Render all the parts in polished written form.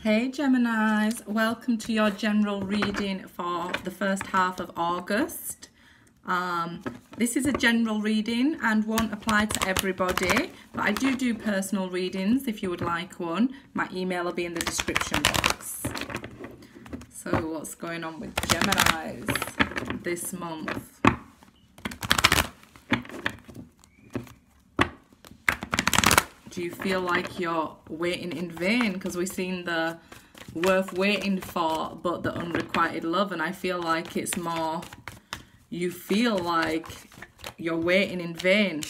Hey Geminis, welcome to your general reading for the first half of August. This is a general reading and won't apply to everybody, but I do personal readings if you would like one. My email will be in the description box. So what's going on with Geminis this month? Do you feel like you're waiting in vain? Because we've seen the worth waiting for, but the unrequited love. And I feel like it's more, you feel like you're waiting in vain.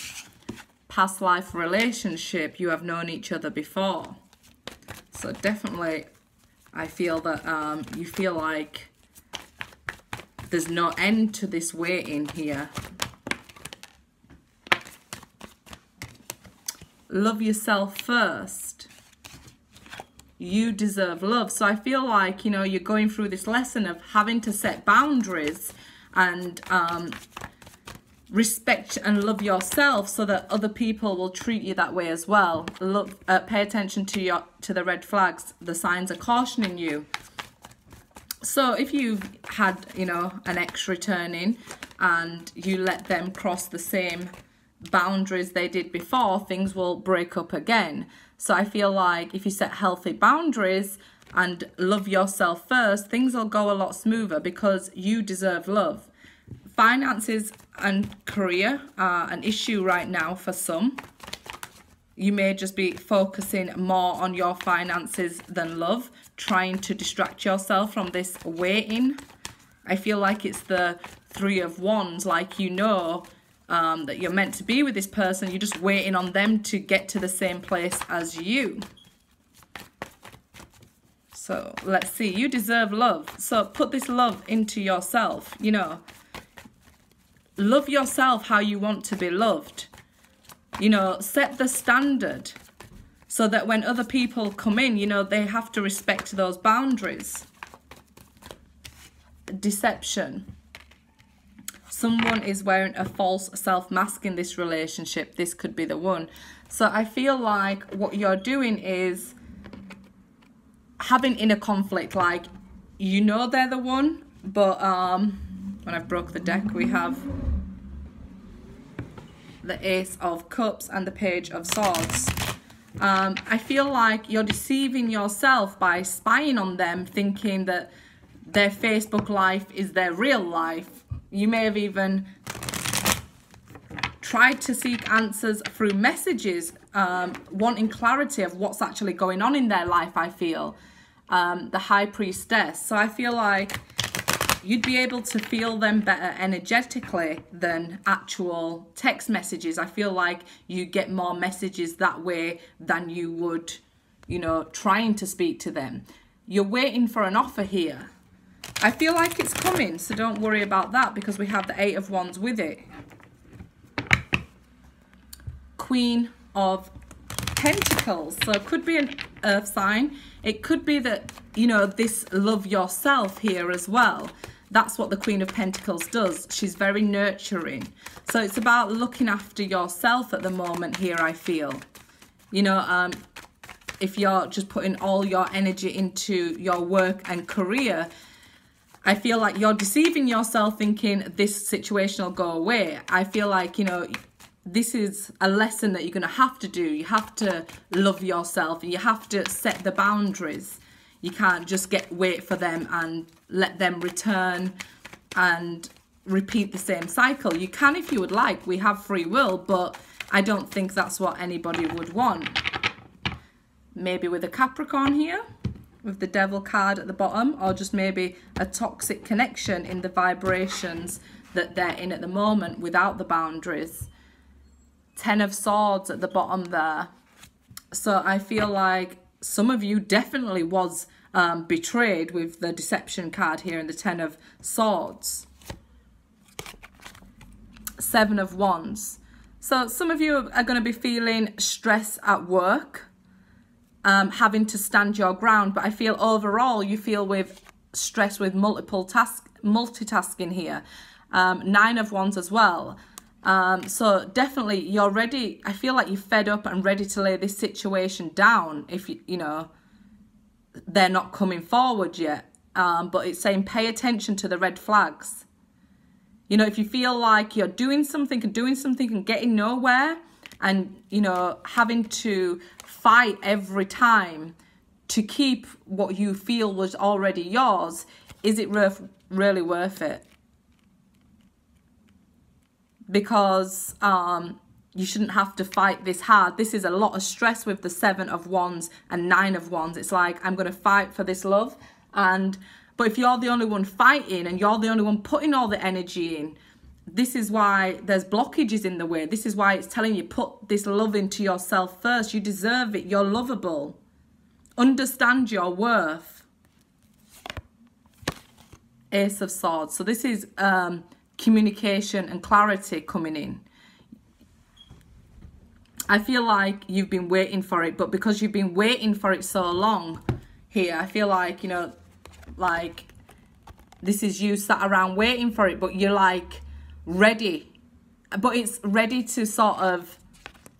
Past life relationship, you have known each other before. So definitely, I feel that you feel like there's no end to this waiting here. Love yourself first. You deserve love. So I feel like, you know, you're going through this lesson of having to set boundaries and respect and love yourself so that other people will treat you that way as well. Look, pay attention to the red flags. The signs are cautioning you. So if you've had, you know, an ex returning and you let them cross the same boundaries they did before, things will break up again. So I feel like if you set healthy boundaries and love yourself first, things will go a lot smoother because you deserve love. Finances and career are an issue right now for some. You may just be focusing more on your finances than love, trying to distract yourself from this waiting. I feel like it's the Three of Wands, like you know that you're meant to be with this person. You're just waiting on them to get to the same place as you. So let's see. You deserve love. So put this love into yourself. You know, love yourself how you want to be loved. You know, set the standard so that when other people come in, you know, they have to respect those boundaries. Deception. Someone is wearing a false self-mask in this relationship. This could be the one. So I feel like what you're doing is having inner conflict. Like, you know they're the one, but when I've broke the deck, we have the Ace of Cups and the Page of Swords. I feel like you're deceiving yourself by spying on them, thinking that their Facebook life is their real life. You may have even tried to seek answers through messages, wanting clarity of what's actually going on in their life, I feel. The High Priestess. So I feel like you'd be able to feel them better energetically than actual text messages. I feel like you get more messages that way than you would, you know, trying to speak to them. You're waiting for an offer here. I feel like it's coming, so don't worry about that because we have the Eight of Wands with it. Queen of Pentacles. So it could be an earth sign. It could be that, you know, this love yourself here as well. That's what the Queen of Pentacles does. She's very nurturing. So it's about looking after yourself at the moment here, I feel. You know, if you're just putting all your energy into your work and career, I feel like you're deceiving yourself thinking this situation will go away. I feel like, you know, this is a lesson that you're going to have to do. You have to love yourself. You have to set the boundaries. You can't just wait for them and let them return and repeat the same cycle. You can if you would like. We have free will, but I don't think that's what anybody would want. Maybe with a Capricorn here, with the Devil card at the bottom, or just maybe a toxic connection in the vibrations that they're in at the moment without the boundaries. Ten of Swords at the bottom there. So I feel like some of you definitely was betrayed with the Deception card here and the Ten of Swords. Seven of Wands. So some of you are going to be feeling stress at work. Having to stand your ground, but I feel overall you feel with stress with multitasking here. Nine of Wands as well. So definitely you're ready. I feel like you're fed up and ready to lay this situation down. If you know, they're not coming forward yet. But it's saying pay attention to the red flags. You know, if you feel like you're doing something and getting nowhere, and, you know, having to fight every time to keep what you feel was already yours, is it really worth it? Because you shouldn't have to fight this hard. This is a lot of stress with the 7 of Wands and 9 of Wands. It's like, I'm going to fight for this love. But if you're the only one fighting and you're the only one putting all the energy in, this is why there's blockages in the way. This is why it's telling you, put this love into yourself first. You deserve it. You're lovable. Understand your worth. Ace of Swords. So this is communication and clarity coming in. I feel like you've been waiting for it, but because you've been waiting for it so long here, I feel like, you know, like this is you sat around waiting for it, but you're like ready. But it's ready to sort of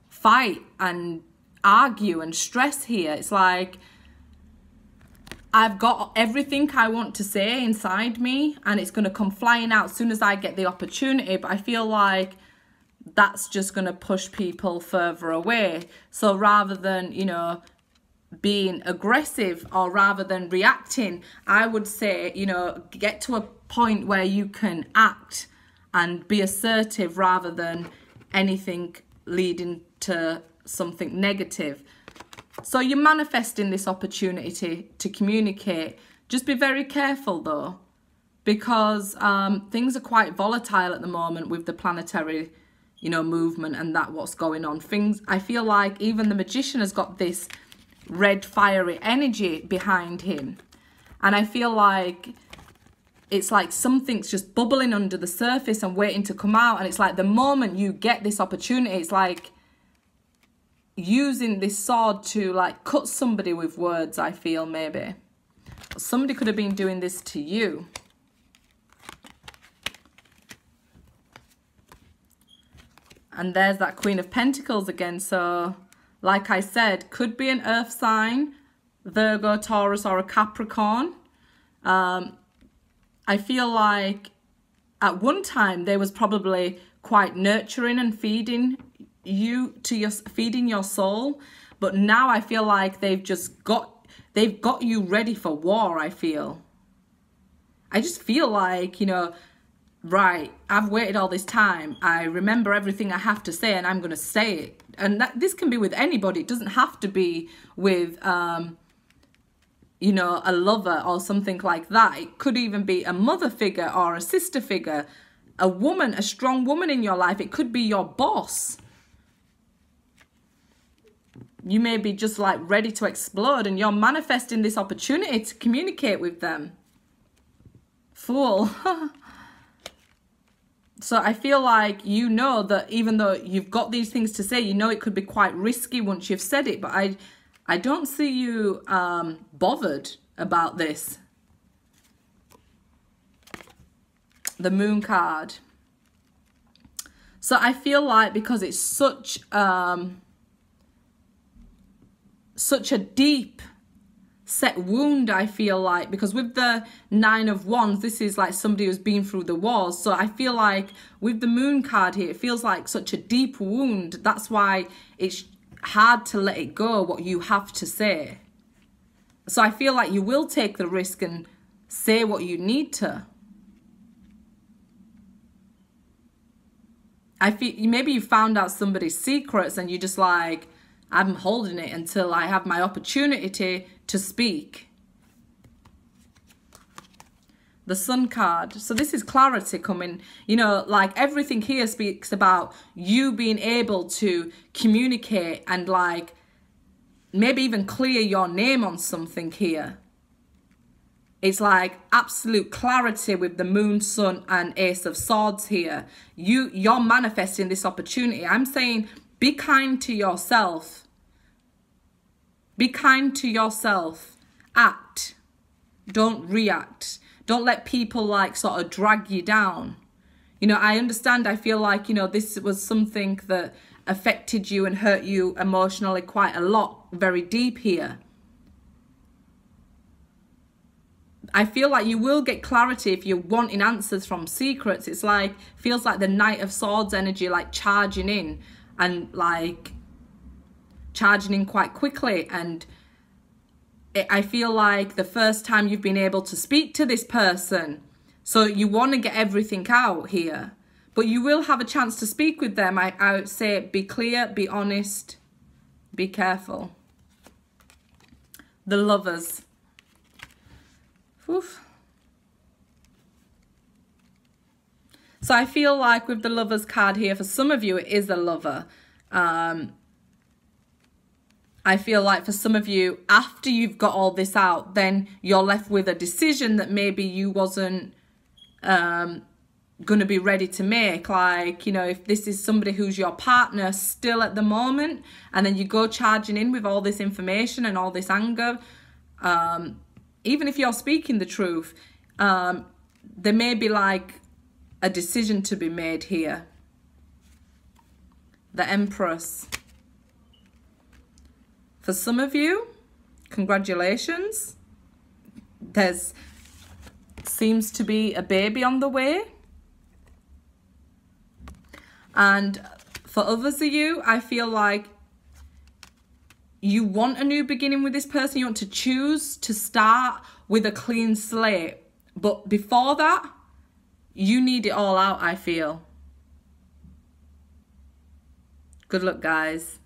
fight and argue and stress here. It's like, I've got everything I want to say inside me and it's going to come flying out as soon as I get the opportunity. But I feel like that's just going to push people further away. So rather than, you know, being aggressive or rather than reacting, I would say, you know, get to a point where you can act and be assertive rather than anything leading to something negative. So you're manifesting this opportunity to communicate. Just be very careful though, because things are quite volatile at the moment with the planetary, you know, movement and that what's going on. Things, I feel like even the Magician has got this red fiery energy behind him. And I feel like it's like something's just bubbling under the surface and waiting to come out. And it's like the moment you get this opportunity, it's like using this sword to like cut somebody with words, I feel maybe. Somebody could have been doing this to you. And there's that Queen of Pentacles again. So, like I said, could be an earth sign, Virgo, Taurus, or a Capricorn. I feel like at one time they was probably quite nurturing and feeding your soul. But now I feel like they've got you ready for war, I feel. I just feel like, you know, right, I've waited all this time. I remember everything I have to say and I'm going to say it. And this can be with anybody. It doesn't have to be with, you know, a lover or something like that. It could even be a mother figure or a sister figure, a woman, a strong woman in your life. It could be your boss. You may be just like ready to explode and you're manifesting this opportunity to communicate with them. Fool. So I feel like you know that even though you've got these things to say, you know it could be quite risky once you've said it. But I don't see you bothered about this. The Moon card. So I feel like because it's such a deep set wound, I feel like, because with the 9 of Wands, this is like somebody who's been through the wars. So I feel like with the Moon card here, it feels like such a deep wound. That's why it's hard to let it go, what you have to say. So I feel like you will take the risk and say what you need to. I feel maybe you found out somebody's secrets and you just like, I'm holding it until I have my opportunity to speak. The Sun card. So this is clarity coming. You know, like everything here speaks about you being able to communicate and like maybe even clear your name on something here. It's like absolute clarity with the Moon, Sun and Ace of Swords here. You're manifesting this opportunity. I'm saying be kind to yourself. Be kind to yourself. Act. Don't react. Don't let people like sort of drag you down. You know, I understand. I feel like, you know, this was something that affected you and hurt you emotionally quite a lot, very deep here. I feel like you will get clarity if you're wanting answers from secrets. It's like, feels like the Knight of Swords energy, like charging in and like charging in quite quickly. And I feel like the first time you've been able to speak to this person, so you want to get everything out here, but you will have a chance to speak with them. I would say be clear, be honest, be careful. The Lovers. Oof. So I feel like with the Lovers card here, for some of you, it is a lover. I feel like for some of you, after you've got all this out, then you're left with a decision that maybe you wasn't going to be ready to make. Like, you know, if this is somebody who's your partner still at the moment, and then you go charging in with all this information and all this anger, even if you're speaking the truth, there may be like a decision to be made here. The Empress. For some of you, congratulations. There's seems to be a baby on the way. And for others of you, I feel like you want a new beginning with this person. You want to choose to start with a clean slate. But before that, you need it all out, I feel. Good luck, guys.